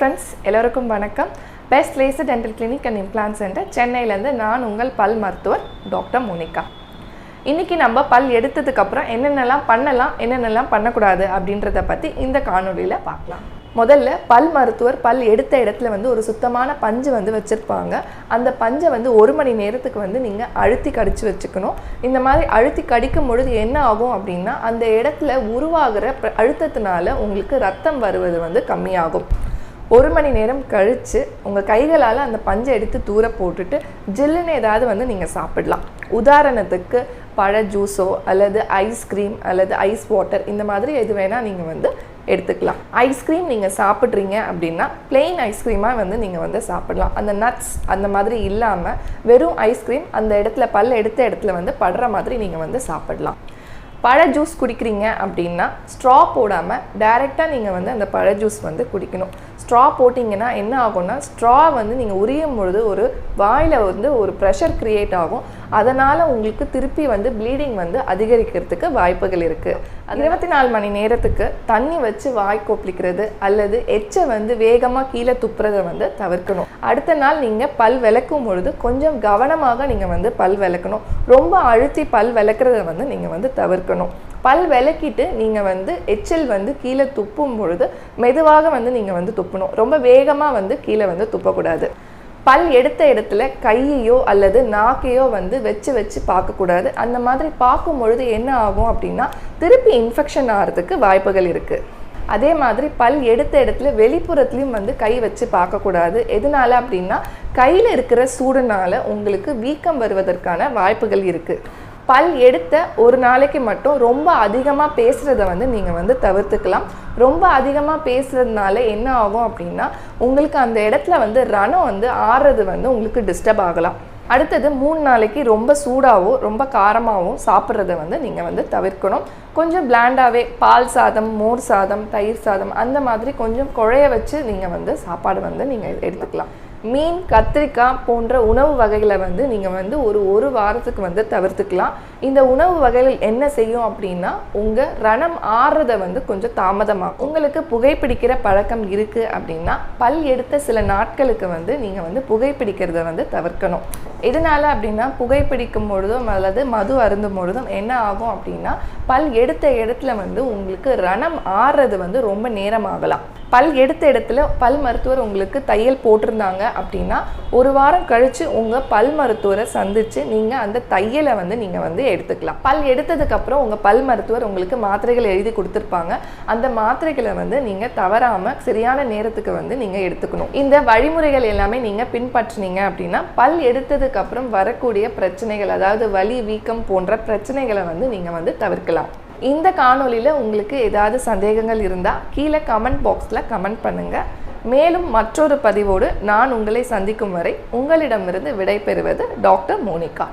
friends, எல்லாருக்கும் வணக்கம். bestlaserdental clinic and implant center சென்னையிலேருந்து நான் உங்கள் பல் மருத்துவர் டாக்டர் மோனிகா. இன்னைக்கு நம்ம பல் எடுத்ததுக்கு அப்புறம் என்னென்னலாம் பண்ணலாம், என்னென்னலாம் பண்ணக்கூடாது அப்படின்றத பற்றி இந்த காணொளியில் பார்க்கலாம். முதல்ல பல் மருத்துவர் பல் எடுத்த இடத்துல ஒரு சுத்தமான பஞ்சு வச்சுருப்பாங்க. அந்த பஞ்சை 1 மணி நேரத்துக்கு நீங்கள் அழுத்தி கடிச்சு வச்சுக்கணும். இந்த மாதிரி அழுத்தி கடிக்கும் பொழுது என்ன ஆகும் அப்படின்னா, அந்த இடத்துல உருவாகிற அழுத்தத்தினால உங்களுக்கு ரத்தம் வருவது கம்மியாகும். 1 மணி நேரம் கழித்து உங்கள் கைகளால் அந்த பஞ்சை எடுத்து தூர போட்டுட்டு ஜில்லுன்னு ஏதாவது நீங்கள் சாப்பிடலாம். உதாரணத்துக்கு பழ ஜூஸோ அல்லது ஐஸ்கிரீம் அல்லது ஐஸ் வாட்டர் இந்த மாதிரி எது வேணால் நீங்கள் எடுத்துக்கலாம். ஐஸ்கிரீம் நீங்கள் சாப்பிட்றீங்க அப்படின்னா பிளெயின் ஐஸ்கிரீமாக நீங்கள் சாப்பிடலாம். அந்த நட்ஸ் அந்த மாதிரி இல்லாமல் வெறும் ஐஸ்கிரீம் அந்த இடத்துல பல் எடுத்த இடத்துல படுற மாதிரி நீங்கள் சாப்பிடலாம். பழ ஜூஸ் குடிக்கிறீங்க அப்படின்னா ஸ்ட்ரா போடாமல் டைரெக்டாக நீங்கள் அந்த பழ ஜூஸ் குடிக்கணும். ஸ்ட்ரா போட்டிங்கன்னா என்ன ஆகும்னா, ஸ்ட்ரா நீங்கள் உரியும் பொழுது ஒரு வாயில் ஒரு ப்ரெஷர் க்ரியேட் ஆகும். அதனால் உங்களுக்கு திருப்பி ப்ளீடிங் அதிகரிக்கிறதுக்கு வாய்ப்புகள் இருக்குது. 24 மணி நேரத்துக்கு தண்ணி வச்சு வாய் கொப்பளிக்கிறது அல்லது எச்சை வேகமாக கீழே துப்புறதை தவிர்க்கணும். அடுத்த நாள் நீங்கள் பல் விளக்கும் பொழுது கொஞ்சம் கவனமாக நீங்கள் பல் விளக்கணும். ரொம்ப அழுத்தி பல் விளக்குறத நீங்கள் தவிர்க்கணும். பல் விளக்கிட்டு நீங்கள் எச்சில் கீழே துப்பும் பொழுது மெதுவாக நீங்கள் துப்பணும். ரொம்ப வேகமாக கீழே துப்பக்கூடாது. பல் எடுத்த இடத்துல கையையோ அல்லது நாக்கையோ வச்சு பார்க்கக்கூடாது. அந்த மாதிரி பார்க்கும் பொழுது என்ன ஆகும் அப்படின்னா, திருப்பி இன்ஃபெக்ஷன் ஆகிறதுக்கு வாய்ப்புகள் இருக்குது. அதே மாதிரி பல் எடுத்த இடத்துல வெளிப்புறத்துலையும் கை வச்சு பார்க்கக்கூடாது. எதனால அப்படின்னா, கையில் இருக்கிற சூடுனால உங்களுக்கு வீக்கம் வருவதற்கான வாய்ப்புகள் இருக்குது. பல் எடுத்த ஒரு நாளைக்கு மட்டும் ரொம்ப அதிகமாக பேசுகிறத நீங்கள் தவிர்த்துக்கலாம். ரொம்ப அதிகமாக பேசுகிறதுனால என்ன ஆகும் அப்படின்னா, உங்களுக்கு அந்த இடத்துல ரணம் ஆறுறது உங்களுக்கு டிஸ்டர்ப் ஆகலாம். அடுத்தது 3 நாளைக்கு ரொம்ப சூடாகவும் ரொம்ப காரமாகவும் சாப்பிட்றத நீங்கள் தவிர்க்கணும். கொஞ்சம் பிளாண்டாகவே பால் சாதம், மோர் சாதம், தயிர் சாதம் அந்த மாதிரி கொஞ்சம் குழைய வச்சு நீங்கள் சாப்பாடு நீங்கள் எடுத்துக்கலாம். மீன், கத்திரிக்காய் போன்ற உணவு வகைகளை நீங்கள் ஒரு வாரத்துக்கு தவிர்த்துக்கலாம். இந்த உணவு வகைகள் என்ன செய்யும் அப்படின்னா, உங்கள் ரணம் ஆறுறதை கொஞ்சம் தாமதமாகும். உங்களுக்கு புகைப்பிடிக்கிற பழக்கம் இருக்குது அப்படின்னா பல் எடுத்த சில நாட்களுக்கு நீங்கள் புகைப்பிடிக்கிறத தவிர்க்கணும். எதனால அப்படின்னா, புகைப்பிடிக்கும் பொழுதும் அல்லது மது அருந்தும் பொழுதும் என்ன ஆகும் அப்படின்னா, பல் எடுத்த இடத்துல உங்களுக்கு ரணம் ஆறுறது ரொம்ப நேரம் ஆகலாம். பல் எடுத்த இடத்துல பல் மருத்துவர் உங்களுக்கு தையல் போட்டிருந்தாங்க அப்படின்னா 1 வாரம் கழித்து உங்கள் பல் மருத்துவரை சந்தித்து நீங்கள் அந்த தையலை நீங்கள் எடுத்துக்கலாம். பல் எடுத்ததுக்கப்புறம் உங்கள் பல் மருத்துவர் உங்களுக்கு மாத்திரைகள் எழுதி கொடுத்துருப்பாங்க. அந்த மாத்திரைகளை நீங்கள் தவறாமல் சரியான நேரத்துக்கு நீங்கள் எடுத்துக்கணும். இந்த வழிமுறைகள் எல்லாமே நீங்கள் பின்பற்றினீங்க அப்படின்னா பல் எடுத்ததுக்கப்புறம் வரக்கூடிய பிரச்சனைகள், அதாவது வலி, வீக்கம் போன்ற பிரச்சனைகளை நீங்கள் தவிர்க்கலாம். இந்த காணொளியில் உங்களுக்கு ஏதாவது சந்தேகங்கள் இருந்தால் கீழே கமெண்ட் பாக்ஸில் கமெண்ட் பண்ணுங்கள். மேலும் மற்றொரு பதிவோடு நான் உங்களை சந்திக்கும் வரை உங்களிடமிருந்து விடை பெறுவது டாக்டர் மோனிகா.